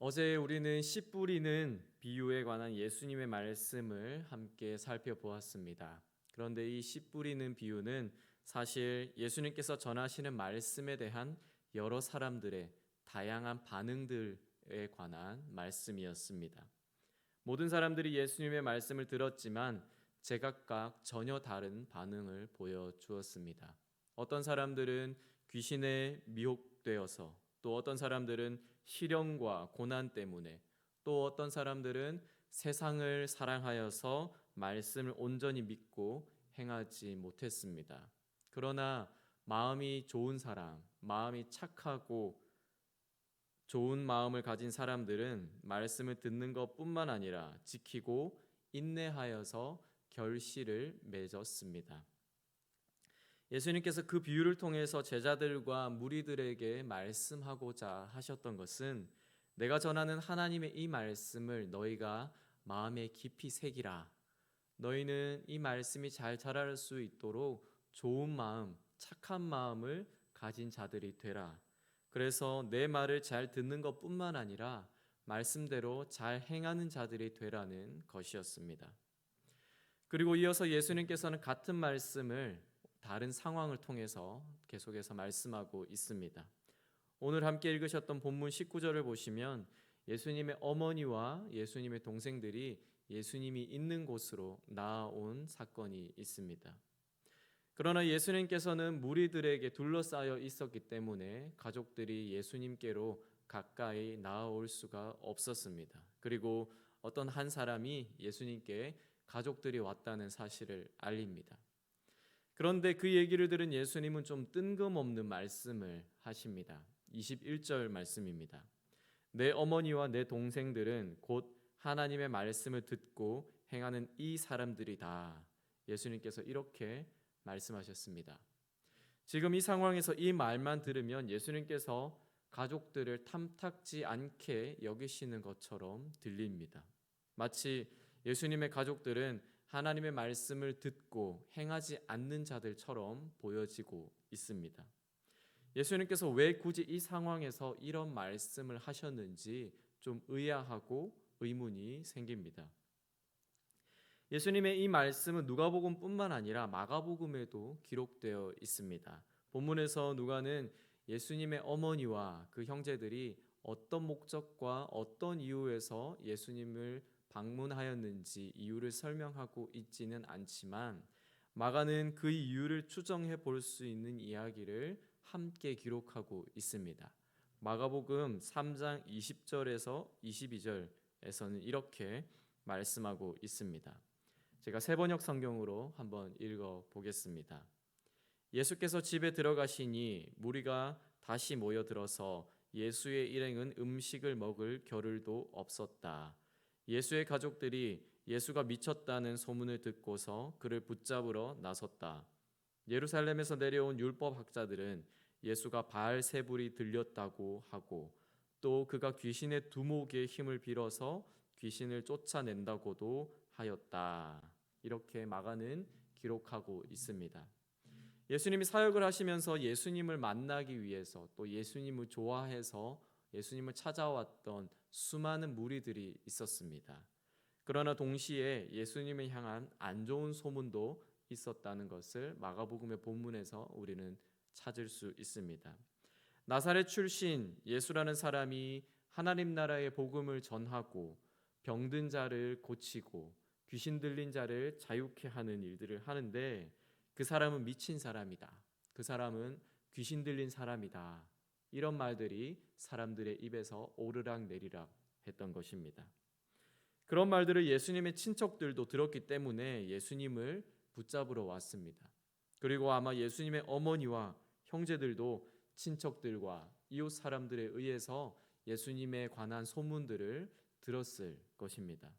어제 우리는 씨 뿌리는 비유에 관한 예수님의 말씀을 함께 살펴보았습니다. 그런데 이 씨 뿌리는 비유는 사실 예수님께서 전하시는 말씀에 대한 여러 사람들의 다양한 반응들에 관한 말씀이었습니다. 모든 사람들이 예수님의 말씀을 들었지만 제각각 전혀 다른 반응을 보여주었습니다. 어떤 사람들은 귀신에 미혹되어서, 또 어떤 사람들은 시련과 고난 때문에, 또 어떤 사람들은 세상을 사랑하여서 말씀을 온전히 믿고 행하지 못했습니다. 그러나 마음이 좋은 사람, 마음이 착하고 좋은 마음을 가진 사람들은 말씀을 듣는 것뿐만 아니라 지키고 인내하여서 결실을 맺었습니다. 예수님께서 그 비유를 통해서 제자들과 무리들에게 말씀하고자 하셨던 것은, 내가 전하는 하나님의 이 말씀을 너희가 마음에 깊이 새기라. 너희는 이 말씀이 잘 자랄 수 있도록 좋은 마음, 착한 마음을 가진 자들이 되라. 그래서 내 말을 잘 듣는 것뿐만 아니라 말씀대로 잘 행하는 자들이 되라는 것이었습니다. 그리고 이어서 예수님께서는 같은 말씀을 다른 상황을 통해서 계속해서 말씀하고 있습니다. 오늘 함께 읽으셨던 본문 19절을 보시면 예수님의 어머니와 예수님의 동생들이 예수님이 있는 곳으로 나아온 사건이 있습니다. 그러나 예수님께서는 무리들에게 둘러싸여 있었기 때문에 가족들이 예수님께로 가까이 나아올 수가 없었습니다. 그리고 어떤 한 사람이 예수님께 가족들이 왔다는 사실을 알립니다. 그런데 그 얘기를 들은 예수님은 좀 뜬금없는 말씀을 하십니다. 21절 말씀입니다. 내 어머니와 내 동생들은 곧 하나님의 말씀을 듣고 행하는 이 사람들이다. 예수님께서 이렇게 말씀하셨습니다. 지금 이 상황에서 이 말만 들으면 예수님께서 가족들을 탐탁지 않게 여기시는 것처럼 들립니다. 마치 예수님의 가족들은 하나님의 말씀을 듣고 행하지 않는 자들처럼 보여지고 있습니다. 예수님께서 왜 굳이 이 상황에서 이런 말씀을 하셨는지 좀 의아하고 의문이 생깁니다. 예수님의 이 말씀은 누가복음뿐만 아니라 마가복음에도 기록되어 있습니다. 본문에서 누가는 예수님의 어머니와 그 형제들이 어떤 목적과 어떤 이유에서 예수님을 방문하였는지 이유를 설명하고 있지는 않지만, 마가는 그 이유를 추정해 볼 수 있는 이야기를 함께 기록하고 있습니다. 마가복음 3장 20절에서 22절에서는 이렇게 말씀하고 있습니다. 제가 세번역 성경으로 한번 읽어 보겠습니다. 예수께서 집에 들어가시니 무리가 다시 모여들어서 예수의 일행은 음식을 먹을 겨를도 없었다. 예수의 가족들이 예수가 미쳤다는 소문을 듣고서 그를 붙잡으러 나섰다. 예루살렘에서 내려온 율법학자들은 예수가 바알세불이 들렸다고 하고, 또 그가 귀신의 두목의 힘을 빌어서 귀신을 쫓아낸다고도 하였다. 이렇게 마가는 기록하고 있습니다. 예수님이 사역을 하시면서 예수님을 만나기 위해서, 또 예수님을 좋아해서 예수님을 찾아왔던 수많은 무리들이 있었습니다. 그러나 동시에 예수님을 향한 안 좋은 소문도 있었다는 것을 마가복음의 본문에서 우리는 찾을 수 있습니다. 나사렛 출신 예수라는 사람이 하나님 나라의 복음을 전하고 병든 자를 고치고 귀신 들린 자를 자유케 하는 일들을 하는데, 그 사람은 미친 사람이다. 그 사람은 귀신 들린 사람이다. 이런 말들이 사람들의 입에서 오르락 내리락 했던 것입니다. 그런 말들을 예수님의 친척들도 들었기 때문에 예수님을 붙잡으러 왔습니다. 그리고 아마 예수님의 어머니와 형제들도 친척들과 이웃 사람들에 의해서 예수님에 관한 소문들을 들었을 것입니다.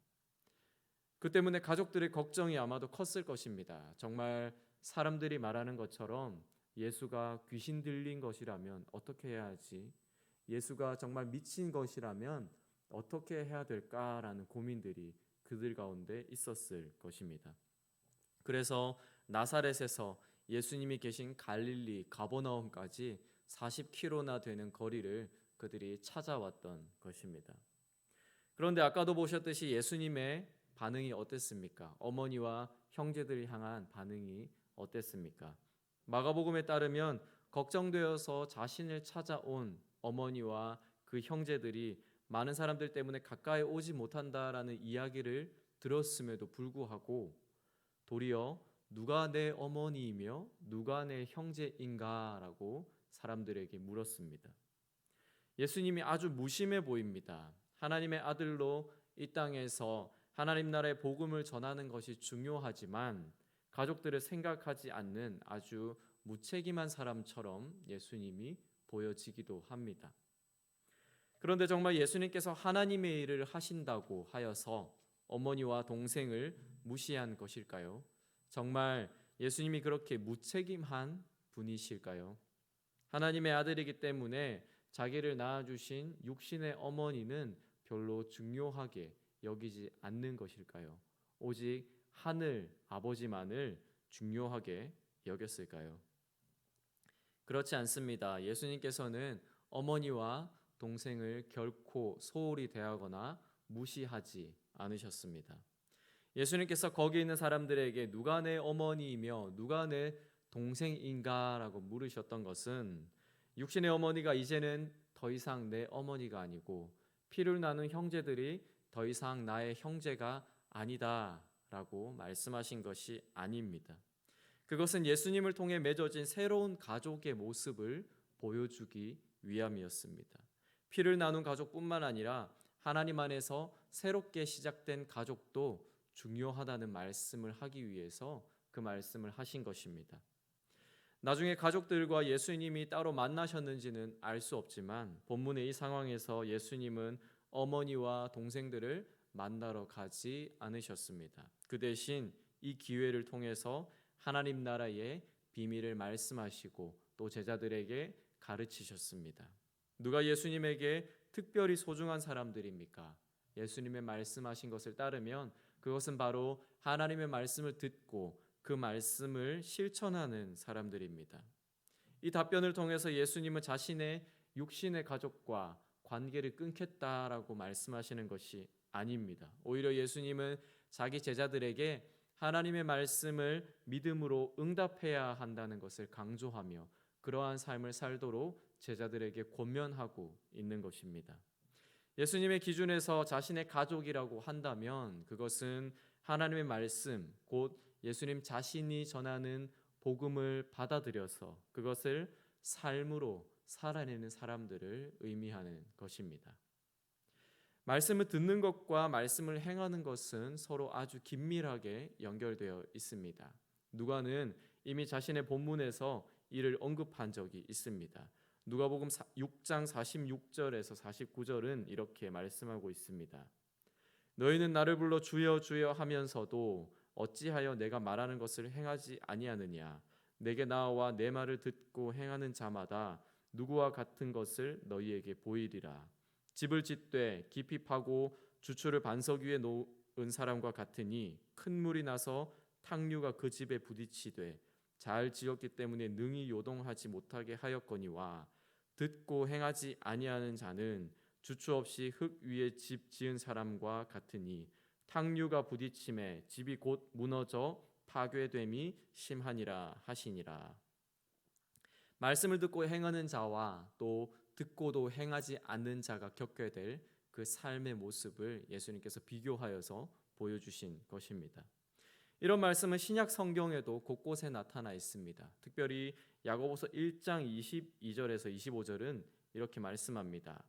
그 때문에 가족들의 걱정이 아마도 컸을 것입니다. 정말 사람들이 말하는 것처럼 예수가 귀신 들린 것이라면 어떻게 해야 하지? 예수가 정말 미친 것이라면 어떻게 해야 될까라는 고민들이 그들 가운데 있었을 것입니다. 그래서 나사렛에서 예수님이 계신 갈릴리 가버나움까지 40km나 되는 거리를 그들이 찾아왔던 것입니다. 그런데 아까도 보셨듯이 예수님의 반응이 어땠습니까? 어머니와 형제들을 향한 반응이 어땠습니까? 마가복음에 따르면 걱정되어서 자신을 찾아온 어머니와 그 형제들이 많은 사람들 때문에 가까이 오지 못한다라는 이야기를 들었음에도 불구하고 도리어 누가 내 어머니이며 누가 내 형제인가라고 사람들에게 물었습니다. 예수님이 아주 무심해 보입니다. 하나님의 아들로 이 땅에서 하나님 나라의 복음을 전하는 것이 중요하지만 가족들을 생각하지 않는 아주 무책임한 사람처럼 예수님이 보여지기도 합니다. 그런데 정말 예수님께서 하나님의 일을 하신다고 하여서 어머니와 동생을 무시한 것일까요? 정말 예수님이 그렇게 무책임한 분이실까요? 하나님의 아들이기 때문에 자기를 낳아주신 육신의 어머니는 별로 중요하게 여기지 않는 것일까요? 오직 하늘 아버지만을 중요하게 여겼을까요? 그렇지 않습니다. 예수님께서는 어머니와 동생을 결코 소홀히 대하거나 무시하지 않으셨습니다. 예수님께서 거기 있는 사람들에게 누가 내 어머니이며 누가 내 동생인가라고 물으셨던 것은 육신의 어머니가 이제는 더 이상 내 어머니가 아니고 피를 나눈 형제들이 더 이상 나의 형제가 아니다라고 말씀하신 것이 아닙니다. 그것은 예수님을 통해 맺어진 새로운 가족의 모습을 보여주기 위함이었습니다. 피를 나눈 가족뿐만 아니라 하나님 안에서 새롭게 시작된 가족도 중요하다는 말씀을 하기 위해서 그 말씀을 하신 것입니다. 나중에 가족들과 예수님이 따로 만나셨는지는 알 수 없지만 본문의 이 상황에서 예수님은 어머니와 동생들을 만나러 가지 않으셨습니다. 그 대신 이 기회를 통해서 하나님 나라의 비밀을 말씀하시고 또 제자들에게 가르치셨습니다. 누가 예수님에게 특별히 소중한 사람들입니까? 예수님의 말씀하신 것을 따르면 그것은 바로 하나님의 말씀을 듣고 그 말씀을 실천하는 사람들입니다. 이 답변을 통해서 예수님은 자신의 육신의 가족과 관계를 끊겠다라고 말씀하시는 것이 아닙니다. 오히려 예수님은 자기 제자들에게 하나님의 말씀을 믿음으로 응답해야 한다는 것을 강조하며 그러한 삶을 살도록 제자들에게 권면하고 있는 것입니다. 예수님의 기준에서 자신의 가족이라고 한다면 그것은 하나님의 말씀, 곧 예수님 자신이 전하는 복음을 받아들여서 그것을 삶으로 살아내는 사람들을 의미하는 것입니다. 말씀을 듣는 것과 말씀을 행하는 것은 서로 아주 긴밀하게 연결되어 있습니다. 누가는 이미 자신의 본문에서 이를 언급한 적이 있습니다. 누가복음 6장 46절에서 49절은 이렇게 말씀하고 있습니다. 너희는 나를 불러 주여 주여 하면서도 어찌하여 내가 말하는 것을 행하지 아니하느냐. 내게 나와 내 말을 듣고 행하는 자마다 누구와 같은 것을 너희에게 보이리라. 집을 짓되 깊이 파고 주추를 반석 위에 놓은 사람과 같으니 큰 물이 나서 탕류가 그 집에 부딪히되 잘 지었기 때문에 능히 요동하지 못하게 하였거니와 듣고 행하지 아니하는 자는 주추 없이 흙 위에 집 지은 사람과 같으니 탕류가 부딪힘에 집이 곧 무너져 파괴됨이 심하니라 하시니라. 말씀을 듣고 행하는 자와 또 듣고도 행하지 않는 자가 겪게 될 그 삶의 모습을 예수님께서 비교하여서 보여주신 것입니다. 이런 말씀은 신약 성경에도 곳곳에 나타나 있습니다. 특별히 야고보서 1장 22절에서 25절은 이렇게 말씀합니다.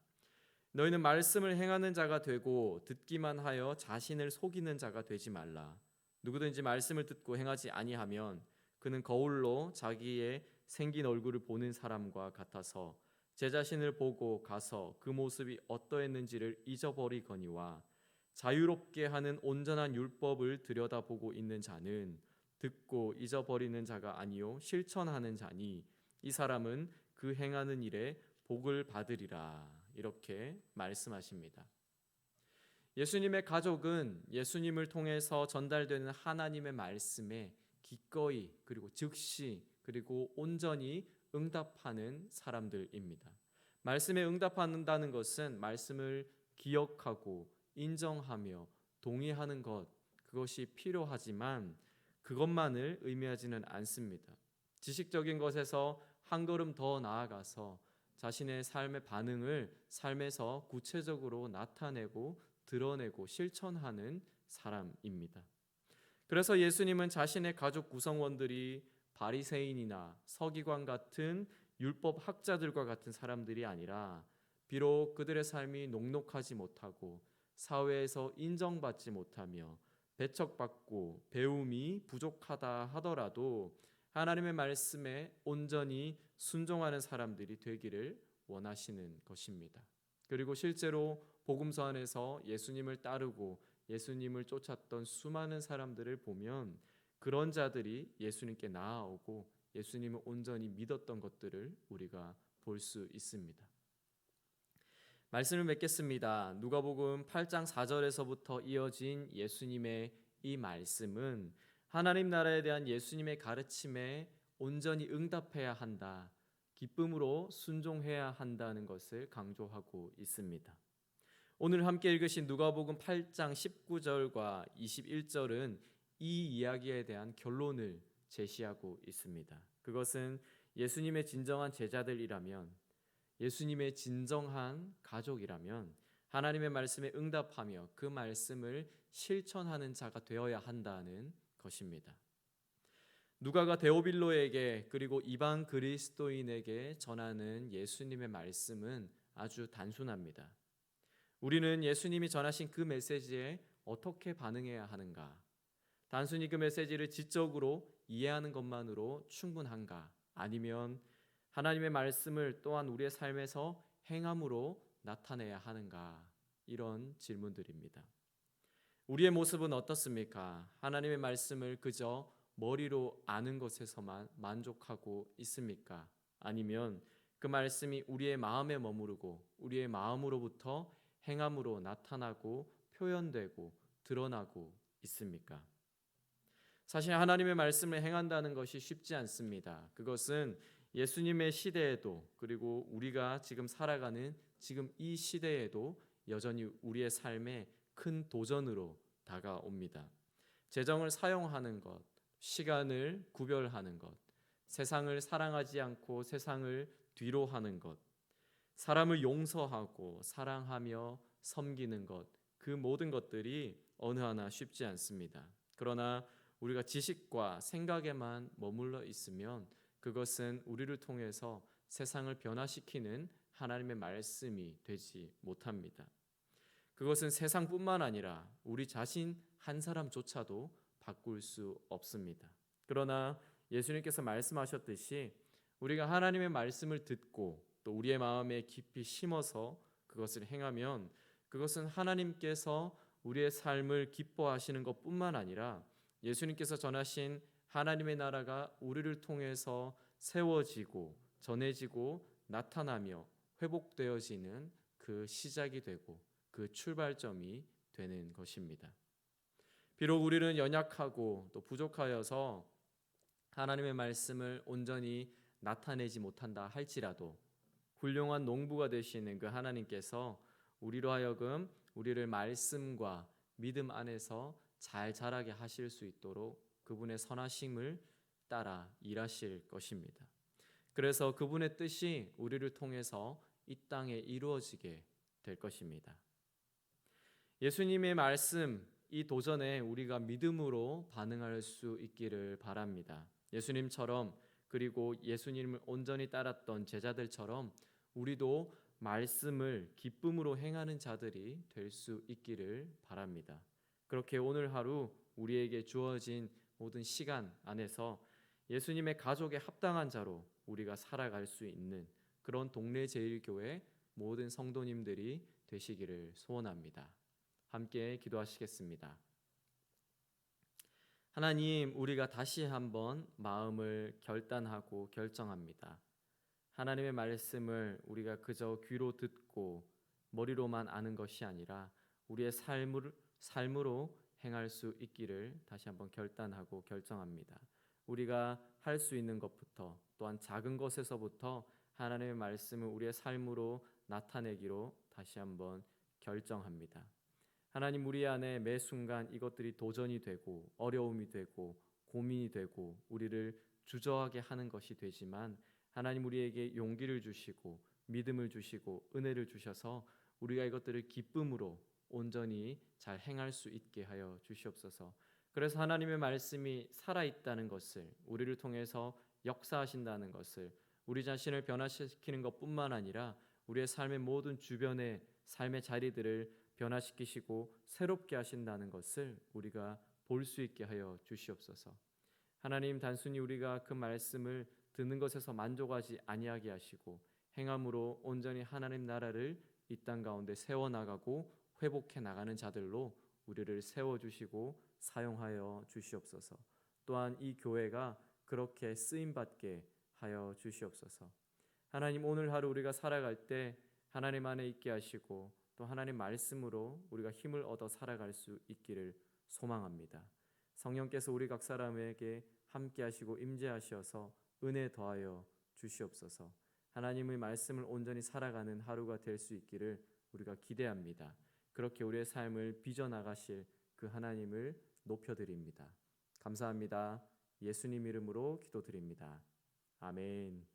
너희는 말씀을 행하는 자가 되고 듣기만 하여 자신을 속이는 자가 되지 말라. 누구든지 말씀을 듣고 행하지 아니하면 그는 거울로 자기의 생긴 얼굴을 보는 사람과 같아서 제 자신을 보고 가서 그 모습이 어떠했는지를 잊어버리거니와 자유롭게 하는 온전한 율법을 들여다보고 있는 자는 듣고 잊어버리는 자가 아니요 실천하는 자니 이 사람은 그 행하는 일에 복을 받으리라. 이렇게 말씀하십니다. 예수님의 가족은 예수님을 통해서 전달되는 하나님의 말씀에 기꺼이 그리고 즉시 그리고 온전히 응답하는 사람들입니다. 말씀에 응답한다는 것은 말씀을 기억하고 인정하며 동의하는 것, 그것이 필요하지만 그것만을 의미하지는 않습니다. 지식적인 것에서 한 걸음 더 나아가서 자신의 삶의 반응을 삶에서 구체적으로 나타내고 드러내고 실천하는 사람입니다. 그래서 예수님은 자신의 가족 구성원들이 바리새인이나 서기관 같은 율법 학자들과 같은 사람들이 아니라 비록 그들의 삶이 녹록하지 못하고 사회에서 인정받지 못하며 배척받고 배움이 부족하다 하더라도 하나님의 말씀에 온전히 순종하는 사람들이 되기를 원하시는 것입니다. 그리고 실제로 복음서 안에서 예수님을 따르고 예수님을 쫓았던 수많은 사람들을 보면 그런 자들이 예수님께 나아오고 예수님을 온전히 믿었던 것들을 우리가 볼 수 있습니다. 말씀을 맺겠습니다. 누가복음 8장 4절에서부터 이어진 예수님의 이 말씀은 하나님 나라에 대한 예수님의 가르침에 온전히 응답해야 한다, 기쁨으로 순종해야 한다는 것을 강조하고 있습니다. 오늘 함께 읽으신 누가복음 8장 19절과 21절은 이 이야기에 대한 결론을 제시하고 있습니다. 그것은 예수님의 진정한 제자들이라면, 예수님의 진정한 가족이라면 하나님의 말씀에 응답하며 그 말씀을 실천하는 자가 되어야 한다는 것입니다. 누가가 데오빌로에게 그리고 이방 그리스도인에게 전하는 예수님의 말씀은 아주 단순합니다. 우리는 예수님이 전하신 그 메시지에 어떻게 반응해야 하는가? 단순히 그 메시지를 지적으로 이해하는 것만으로 충분한가? 아니면 하나님의 말씀을 또한 우리의 삶에서 행함으로 나타내야 하는가? 이런 질문들입니다. 우리의 모습은 어떻습니까? 하나님의 말씀을 그저 머리로 아는 것에서만 만족하고 있습니까? 아니면 그 말씀이 우리의 마음에 머무르고 우리의 마음으로부터 행함으로 나타나고 표현되고 드러나고 있습니까? 사실 하나님의 말씀을 행한다는 것이 쉽지 않습니다. 그것은 예수님의 시대에도 그리고 우리가 지금 살아가는 지금 이 시대에도 여전히 우리의 삶에 큰 도전으로 다가옵니다. 재정을 사용하는 것, 시간을 구별하는 것, 세상을 사랑하지 않고 세상을 뒤로 하는 것, 사람을 용서하고 사랑하며 섬기는 것, 그 모든 것들이 어느 하나 쉽지 않습니다. 그러나 우리가 지식과 생각에만 머물러 있으면 그것은 우리를 통해서 세상을 변화시키는 하나님의 말씀이 되지 못합니다. 그것은 세상뿐만 아니라 우리 자신 한 사람조차도 바꿀 수 없습니다. 그러나 예수님께서 말씀하셨듯이 우리가 하나님의 말씀을 듣고 또 우리의 마음에 깊이 심어서 그것을 행하면 그것은 하나님께서 우리의 삶을 기뻐하시는 것뿐만 아니라 예수님께서 전하신 하나님의 나라가 우리를 통해서 세워지고 전해지고 나타나며 회복되어지는 그 시작이 되고 그 출발점이 되는 것입니다. 비록 우리는 연약하고 또 부족하여서 하나님의 말씀을 온전히 나타내지 못한다 할지라도 훌륭한 농부가 되시는 그 하나님께서 우리로 하여금 우리를 말씀과 믿음 안에서 잘 자라게 하실 수 있도록 그분의 선하심을 따라 일하실 것입니다. 그래서 그분의 뜻이 우리를 통해서 이 땅에 이루어지게 될 것입니다. 예수님의 말씀, 이 도전에 우리가 믿음으로 반응할 수 있기를 바랍니다. 예수님처럼 그리고 예수님을 온전히 따랐던 제자들처럼 우리도 말씀을 기쁨으로 행하는 자들이 될 수 있기를 바랍니다. 그렇게 오늘 하루 우리에게 주어진 모든 시간 안에서 예수님의 가족에 합당한 자로 우리가 살아갈 수 있는 그런 동네 제일교회 모든 성도님들이 되시기를 소원합니다. 함께 기도하시겠습니다. 하나님, 우리가 다시 한번 마음을 결단하고 결정합니다. 하나님의 말씀을 우리가 그저 귀로 듣고 머리로만 아는 것이 아니라 우리의 삶으로 행할 수 있기를 다시 한번 결단하고 결정합니다. 우리가 할 수 있는 것부터 또한 작은 것에서부터 하나님의 말씀을 우리의 삶으로 나타내기로 다시 한번 결정합니다. 하나님, 우리 안에 매 순간 이것들이 도전이 되고 어려움이 되고 고민이 되고 우리를 주저하게 하는 것이 되지만, 하나님 우리에게 용기를 주시고 믿음을 주시고 은혜를 주셔서 우리가 이것들을 기쁨으로 온전히 잘 행할 수 있게 하여 주시옵소서. 그래서 하나님의 말씀이 살아있다는 것을, 우리를 통해서 역사하신다는 것을, 우리 자신을 변화시키는 것뿐만 아니라 우리의 삶의 모든 주변의 삶의 자리들을 변화시키시고 새롭게 하신다는 것을 우리가 볼 수 있게 하여 주시옵소서. 하나님, 단순히 우리가 그 말씀을 듣는 것에서 만족하지 아니하게 하시고 행함으로 온전히 하나님 나라를 이 땅 가운데 세워나가고 회복해 나가는 자들로 우리를 세워주시고 사용하여 주시옵소서. 또한 이 교회가 그렇게 쓰임받게 하여 주시옵소서. 하나님, 오늘 하루 우리가 살아갈 때 하나님 안에 있게 하시고 또 하나님 말씀으로 우리가 힘을 얻어 살아갈 수 있기를 소망합니다. 성령께서 우리 각 사람에게 함께 하시고 임재하셔서 은혜 더하여 주시옵소서. 하나님의 말씀을 온전히 살아가는 하루가 될 수 있기를 우리가 기대합니다. 그렇게 우리의 삶을 빚어나가실 그 하나님을 높여드립니다. 감사합니다. 예수님 이름으로 기도드립니다. 아멘.